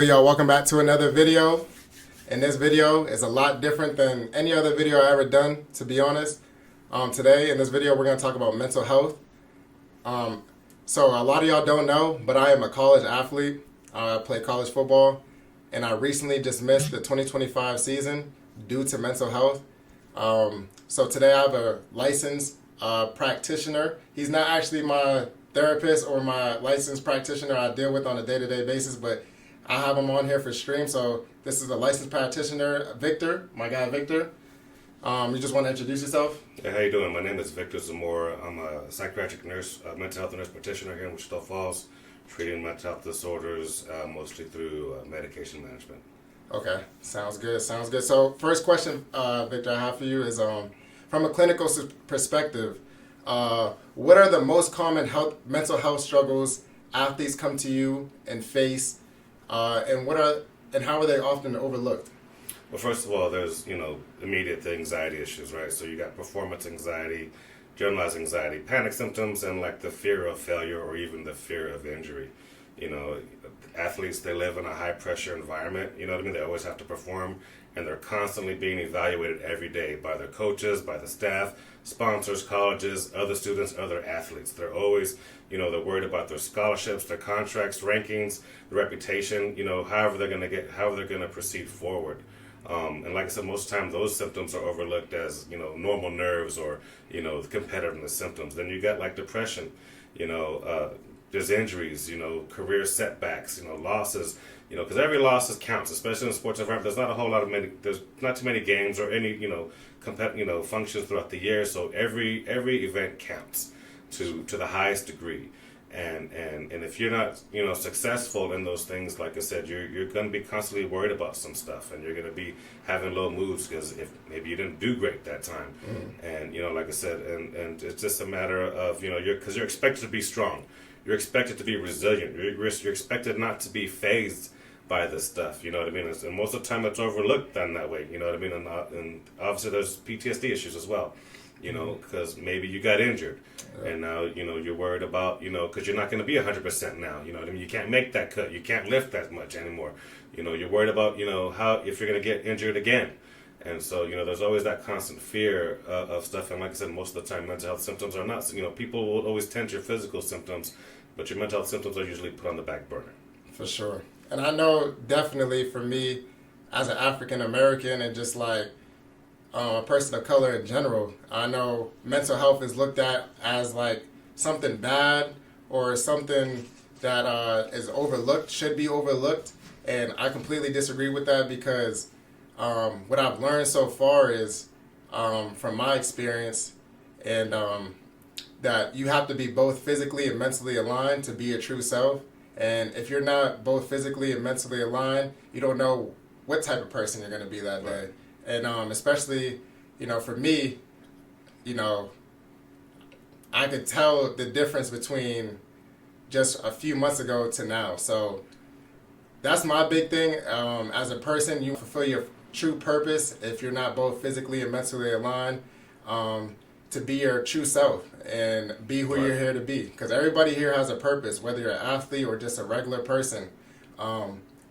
Y'all, welcome back to another video. And this video is a lot different than any other video I ever done, to be honest. Today in this video we're going to talk about mental health. So a lot of y'all don't know, but I am a college athlete. I play college football, and I recently just missed the 2025 season due to mental health. So today I have a licensed practitioner. He's not actually my therapist or my licensed practitioner I deal with on a day-to-day basis, but I have him on here for stream. So this is a licensed practitioner, Victor, my guy Victor. You just want to introduce yourself? Hey, how you doing? My name is Victor Zamora. I'm a psychiatric nurse, mental health nurse practitioner here in Wichita Falls, treating mental health disorders mostly through medication management. Okay, sounds good. So first question, Victor, I have for you is from a clinical perspective, what are the most common mental health struggles athletes come to you and face, and how are they often overlooked? Well, first of all, there's, immediate anxiety issues, right? So you got performance anxiety, generalized anxiety, panic symptoms, and like the fear of failure or even the fear of injury. Athletes, they live in a high pressure environment, They always have to perform, and they're constantly being evaluated every day by their coaches, by the staff, sponsors, colleges, other students, other athletes. They're always, they're worried about their scholarships, their contracts, rankings, their reputation, however they're going to proceed forward. And like I said, most of the time those symptoms are overlooked as, normal nerves or, the competitiveness symptoms. Then you got like depression, there's injuries, career setbacks, losses, because every loss counts, especially in the sports environment. There's not too many games or any, functions throughout the year. So every event counts to the highest degree. And if you're not, successful in those things, like I said, you're going to be constantly worried about some stuff, and you're going to be having low moods because if maybe you didn't do great that time, and like I said, and it's just a matter of because you're expected to be strong, you're expected to be resilient, you're expected not to be phased by this stuff, And most of the time it's overlooked done that way, and obviously there's PTSD issues as well. Because maybe you got injured, and now, you're worried about, because you're not going to be 100% now, You can't make that cut, you can't lift that much anymore, you're worried about, how, if you're going to get injured again. And so, there's always that constant fear of stuff, and like I said, most of the time mental health symptoms are not, people will always tend to your physical symptoms, but your mental health symptoms are usually put on the back burner. For sure. And I know definitely for me, as an African American and just like, a person of color in general, I know mental health is looked at as like something bad or something that is overlooked, should be overlooked, and I completely disagree with that because what I've learned so far is from my experience and that you have to be both physically and mentally aligned to be your true self, and if you're not both physically and mentally aligned, you don't know what type of person you're going to be that day. Right. And especially, for me, I could tell the difference between just a few months ago to now. So that's my big thing. As a person, you fulfill your true purpose if you're not both physically and mentally aligned, to be your true self and be who you're here to be. Because everybody here has a purpose, whether you're an athlete or just a regular person.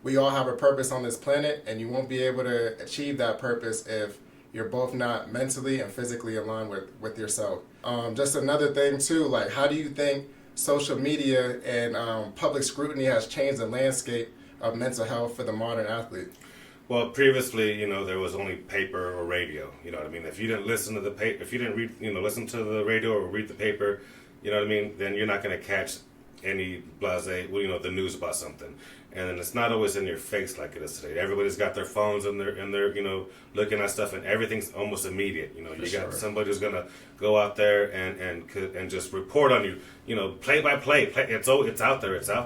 We all have a purpose on this planet, and you won't be able to achieve that purpose if you're both not mentally and physically aligned with yourself. Just another thing too, like how do you think social media and public scrutiny has changed the landscape of mental health for the modern athlete? Well, previously, there was only paper or radio. If you didn't listen to the paper, if you didn't read, listen to the radio or read the paper, then you're not going to catch any blasé, the news about something. And then it's not always in your face like it is today. Everybody's got their phones and they're looking at stuff, and everything's almost immediate. Got somebody who's gonna go out there and just report on you, play by play. It's out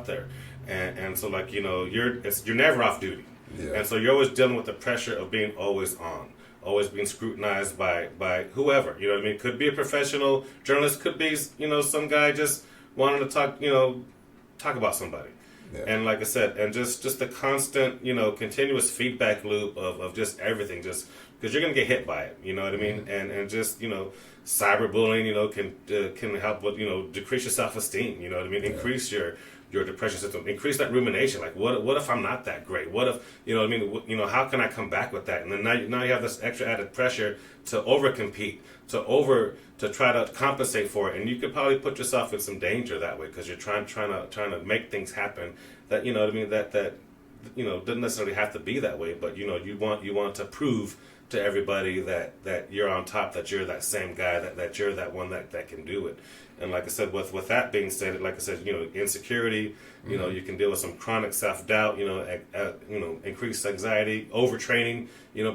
there. And so like you're never off duty. Yeah. And so you're always dealing with the pressure of being always on, always being scrutinized by whoever. Could be a professional journalist, could be some guy just wanting to talk about somebody. Yeah. And like I said, and just the constant, continuous feedback loop of just everything, just because you're going to get hit by it, Mm-hmm. And just, cyberbullying, can help with, decrease your self-esteem, Yeah. Increase your your depression symptom. Increase that rumination. Like, what if I'm not that great? What if, you know what I mean? How can I come back with that? And then now you have this extra added pressure to overcompete, to try to compensate for it. And you could probably put yourself in some danger that way, because you're trying to make things happen that, you know what I mean, that doesn't necessarily have to be that way, but you want to prove to everybody that you're on top, that you're that same guy, that you're that one that can do it. And like I said, with that being said, like I said, insecurity, you can deal with some chronic self-doubt, increased anxiety, overtraining,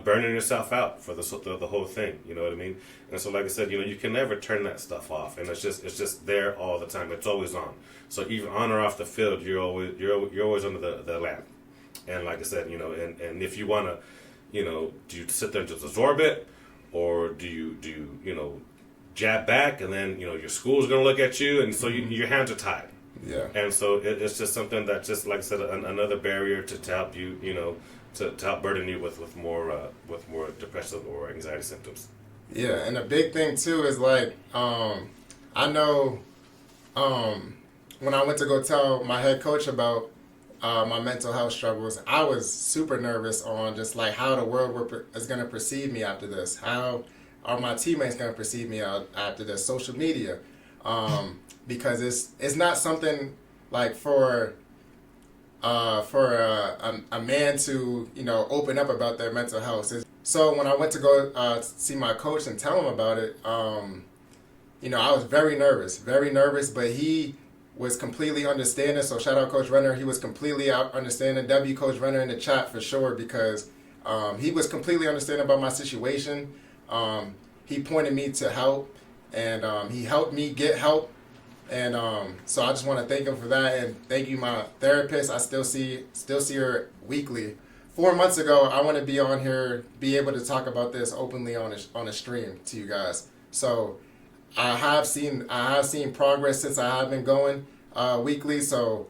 burning yourself out for the whole thing, you know what I mean? And so like I said, you can never turn that stuff off, and it's just there all the time. It's always on. So even on or off the field, you're always under the lamp. And like I said, and if you want to, do you sit there and just absorb it, or do you jab back, and then your school's going to look at you, and so your hands are tied. Yeah. And so it's just something that, just like I said, another barrier to help you, to help burden you with more depressive or anxiety symptoms. Yeah, and a big thing too is like, I know, when I went to go tell my head coach about my mental health struggles, I was super nervous on just like how the world is going to perceive me after this. How are my teammates going to perceive me after this? Social media, because it's not something like for a man to open up about their mental health. So when I went to go see my coach and tell him about it, I was very nervous, but he was completely understanding. So shout out Coach Renner. He was completely understanding. W Coach Renner in the chat for sure, because he was completely understanding about my situation. He pointed me to help, and he helped me get help. And so I just want to thank him for that, and thank you, my therapist. I still see her weekly. 4 months ago, I want to be on here, be able to talk about this openly on a stream to you guys. So I have seen progress since I have been going weekly. So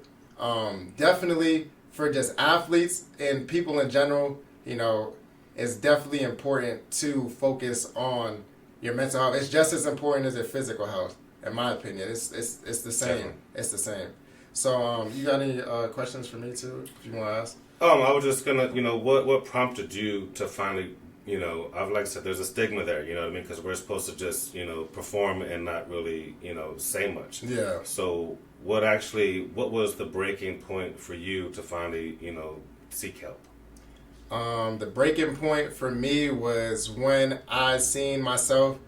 definitely for just athletes and people in general, it's definitely important to focus on your mental health. It's just as important as your physical health, in my opinion. It's the same. Definitely. It's the same. So you got any questions for me too, if you want to ask? I was just gonna, what prompted you to finally, I've like I said, there's a stigma there, you know what I mean? Because we're supposed to just, perform and not really, say much. Yeah. So what was the breaking point for you to finally, seek help? The breaking point for me was when I seen myself,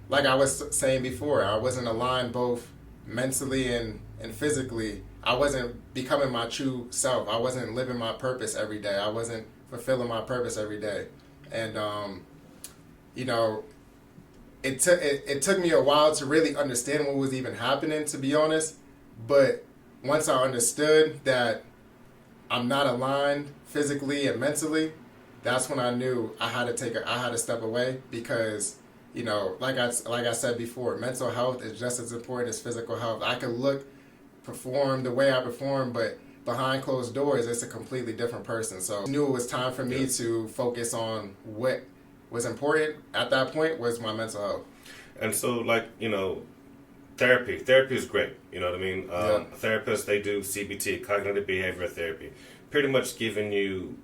like I was saying before, I wasn't aligned both mentally and physically. I wasn't becoming my true self. I wasn't living my purpose every day. I wasn't fulfilling my purpose every day. And, it took me a while to really understand what was even happening, to be honest. But once I understood that I'm not aligned physically and mentally, that's when I knew I had to step away, because, like I said before, mental health is just as important as physical health. I could perform the way I perform, but behind closed doors, it's a completely different person. So I knew it was time for me to focus on what was important at that point was my mental health. And so, therapy is great. You know what I mean? Therapists, they do CBT, cognitive behavioral therapy, pretty much giving you,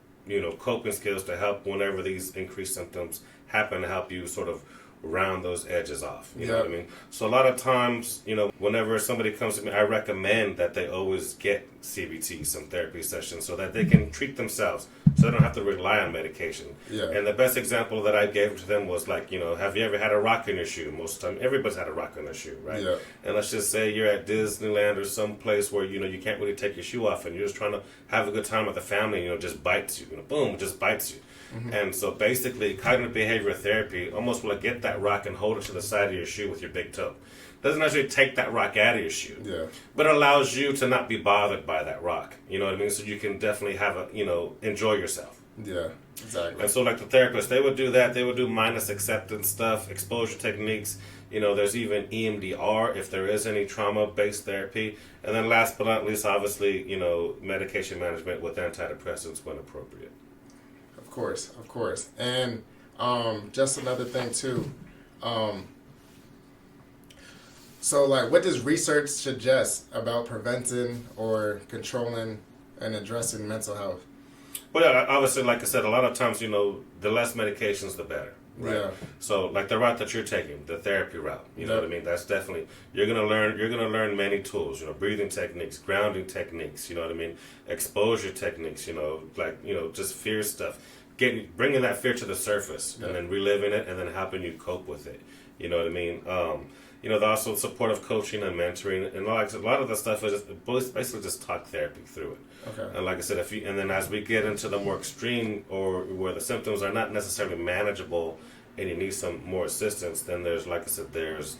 coping skills to help whenever these increased symptoms happen, to help you sort of round those edges off. You know what I mean? So a lot of times, whenever somebody comes to me, I recommend that they always get CBT, some therapy sessions, so that they can treat themselves, so they don't have to rely on medication. Yeah. And the best example that I gave to them was like, have you ever had a rock in your shoe? Most of the time, everybody's had a rock in their shoe, right? Yeah. And let's just say you're at Disneyland or some place where, you can't really take your shoe off, and you're just trying to have a good time with the family, just bites you, boom, just bites you. Mm-hmm. And so basically, cognitive behavioral therapy almost will get that rock and hold it to the side of your shoe with your big toe. Doesn't actually take that rock out of your shoe, but it allows you to not be bothered by that rock. You know what I mean? So you can definitely have enjoy yourself. Yeah, exactly. And so like the therapists, they would do that. They would do mindless acceptance stuff, exposure techniques. There's even EMDR if there is any trauma-based therapy. And then last but not least, obviously, medication management with antidepressants when appropriate. Of course. And just another thing too, So, like, what does research suggest about preventing or controlling and addressing mental health? Well, yeah, obviously, like I said, a lot of times, the less medications, the better, right? Yeah. So, like the route that you're taking, the therapy route, you know what I mean? That's definitely you're gonna learn many tools, breathing techniques, grounding techniques, you know what I mean, exposure techniques, just fear stuff, bringing that fear to the surface, and then reliving it, and then helping you cope with it, you know what I mean? There's also supportive coaching and mentoring, and like a lot of the stuff is basically just talk therapy through it. Okay. And like I said, and then as we get into the more extreme or where the symptoms are not necessarily manageable, and you need some more assistance, then there's, like I said, there's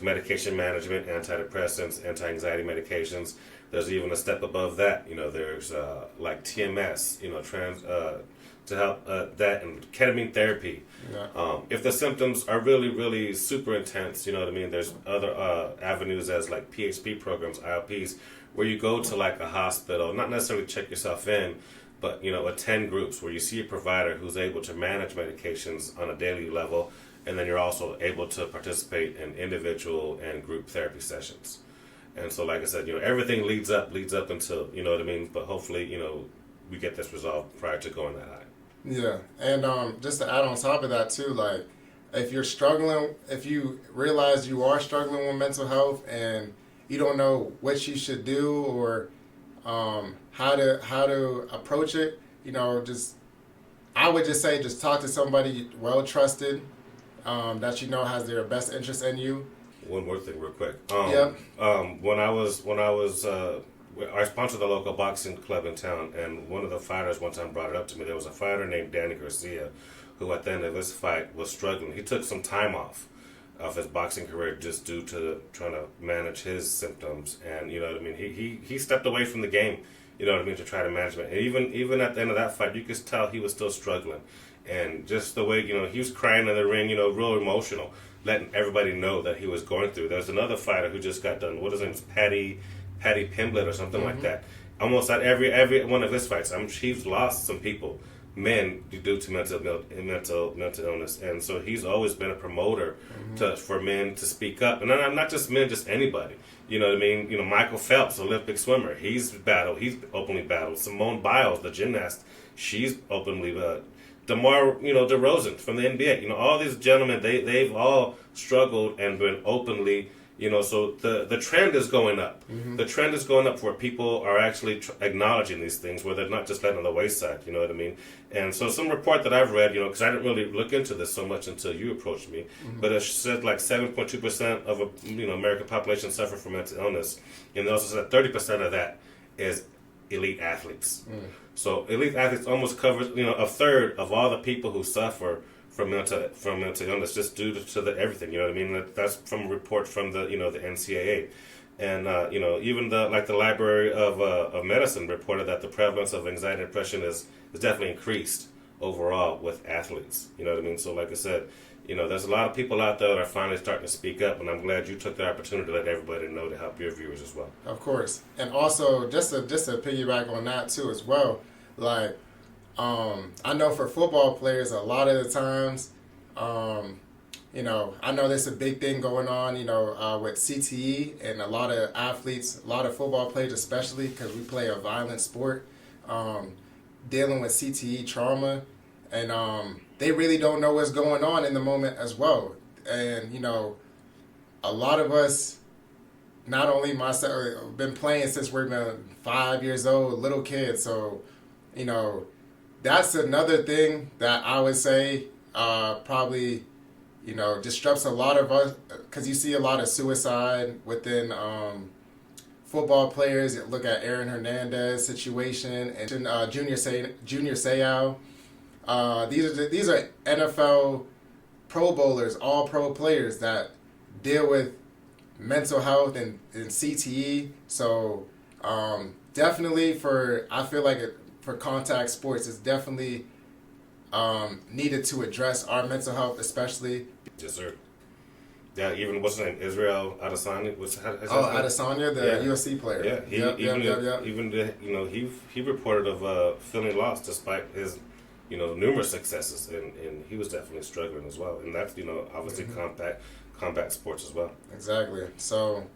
medication management, antidepressants, anti-anxiety medications. There's even a step above that. There's like TMS, to help that, and ketamine therapy. Yeah. If the symptoms are really, really super intense, you know what I mean, there's other avenues as like PHP programs, ILPs, where you go to like a hospital, not necessarily check yourself in, but attend groups where you see a provider who's able to manage medications on a daily level, and then you're also able to participate in individual and group therapy sessions. And so, like I said, everything leads up until, you know what I mean, but hopefully, we get this resolved prior to going that high. Yeah, and just to add on top of that too, like if you realize you are struggling with mental health and you don't know what you should do or how to approach it, I would just say just talk to somebody well trusted that has their best interest in you. One more thing, real quick. Yep. When I was I sponsored the local boxing club in town, and one of the fighters one time brought it up to me. There was a fighter named Danny Garcia, who at the end of this fight was struggling. He took some time off of his boxing career just due to trying to manage his symptoms, and you know what I mean. He stepped away from the game, you know what I mean, to try to manage it. And even at the end of that fight, you could tell he was still struggling, and just the way he was crying in the ring, real emotional, letting everybody know that he was going through. There's another fighter who just got done. What his name is? Patty Pimblett or something like that. Almost at every one of his fights, he's lost some people, men, due to mental illness, and so he's always been a promoter for men to speak up, and not just men, just anybody. You know what I mean? Michael Phelps, Olympic swimmer, he's openly battled. Simone Biles, the gymnast, she's openly DeMar, DeRozan from the NBA. All these gentlemen, they've all struggled and been openly. So the trend is going up. The trend is going up where people are actually acknowledging these things, where they're not just letting on the wayside, you know what I mean? And so some report that I've read, because I didn't really look into this so much until you approached me, but it said like 7.2% of American population suffer from mental illness, and they also said 30% of that is elite athletes. So elite athletes almost covers, a third of all the people who suffer from mental illness, just due to the everything, you know what I mean? That's from a report from the the NCAA, and even the Library of Medicine reported that the prevalence of anxiety and depression is definitely increased overall with athletes. You know what I mean? So like I said, there's a lot of people out there that are finally starting to speak up, and I'm glad you took the opportunity to let everybody know to help your viewers as well. Of course, and also just to piggyback on that too as well, like. I know for football players, a lot of the times, I know there's a big thing going on, with CTE, and a lot of athletes, a lot of football players especially, because we play a violent sport, dealing with CTE trauma, and they really don't know what's going on in the moment as well. And, a lot of us, not only myself, been playing since we've been 5 years old, little kids, so, that's another thing that I would say probably, disrupts a lot of us, because you see a lot of suicide within football players. Look at Aaron Hernandez situation and Junior Seau. These are NFL Pro Bowlers, all pro players that deal with mental health and CTE. So definitely I feel like for contact sports, it's definitely needed to address our mental health, especially. Yes, sir. Yeah, even what's his name, Israel Adesanya. Adesanya, the UFC player. Yeah, he reported of feeling lost despite his numerous successes, and he was definitely struggling as well. And that's obviously combat sports as well. Exactly. So,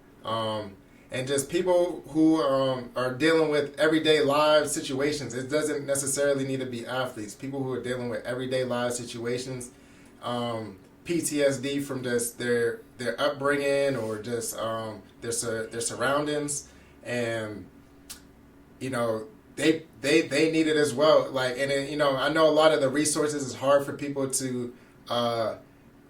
and just people who are dealing with everyday live situations. It doesn't necessarily need to be athletes. People who are dealing with everyday live situations, PTSD from just their upbringing or just their surroundings, and you know they need it as well. Like, and it, you know, I know a lot of the resources is hard for people to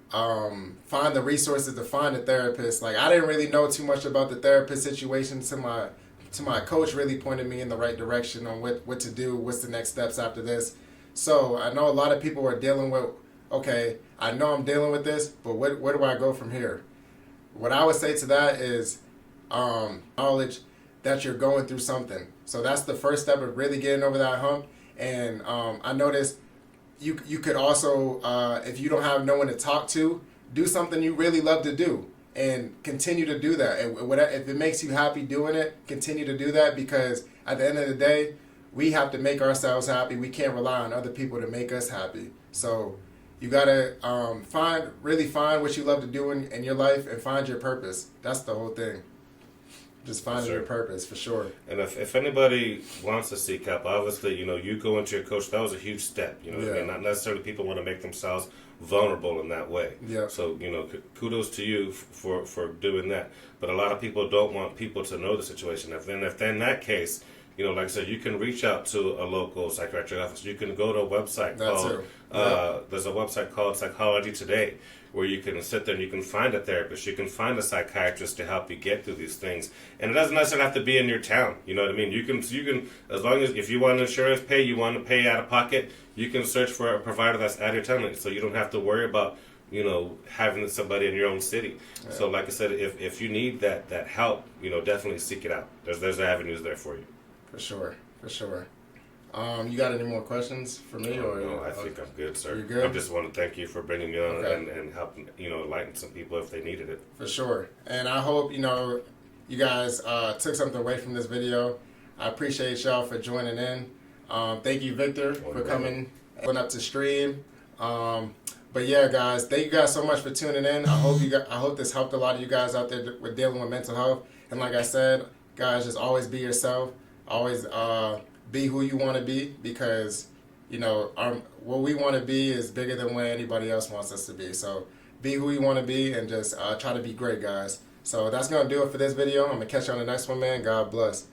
find the resources to find a therapist. Like, I didn't really know too much about the therapist situation. To my coach really pointed me in the right direction on what to do, what's the next steps after this. So I know a lot of people are dealing with, okay, I know I'm dealing with this, but where do I go from here? What I would say to that is knowledge that you're going through something. So that's the first step of really getting over that hump. And I noticed you could also, if you don't have no one to talk to, do something you really love to do and continue to do that. And if it makes you happy doing it, continue to do that, because at the end of the day, we have to make ourselves happy. We can't rely on other people to make us happy. So you gotta find what you love to do in your life and find your purpose. That's the whole thing. Just finding your purpose, for sure. And if anybody wants to seek help, obviously, you know, you go into your coach, that was a huge step. You know, and not necessarily people want to make themselves vulnerable in that way. Yeah. So, you know, kudos to you for doing that. But a lot of people don't want people to know the situation. If in that case, you know, like I said, you can reach out to a local psychiatric office. You can go to a website there's a website called Psychology Today, where you can sit there and you can find a therapist, you can find a psychiatrist to help you get through these things. And it doesn't necessarily have to be in your town. You know what I mean? You can as long as, if you want insurance pay, you want to pay out of pocket, you can search for a provider that's at your town, so you don't have to worry about, you know, having somebody in your own city. Yeah. So like I said, if you need that help, you know, definitely seek it out. There's avenues there for you. For sure. You got any more questions for me? No, I think I'm good, sir. You good? I just want to thank you for bringing me on and helping, you know, enlighten some people if they needed it. For sure. And I hope, you know, you guys took something away from this video. I appreciate y'all for joining in. Thank you, Victor, for coming up to stream. But yeah, guys, thank you guys so much for tuning in. I hope this helped a lot of you guys out there with dealing with mental health. And like I said, guys, just always be yourself. Always be who you want to be, because, you know, what we want to be is bigger than what anybody else wants us to be. So be who you want to be and just try to be great, guys. So that's going to do it for this video. I'm going to catch you on the next one, man. God bless.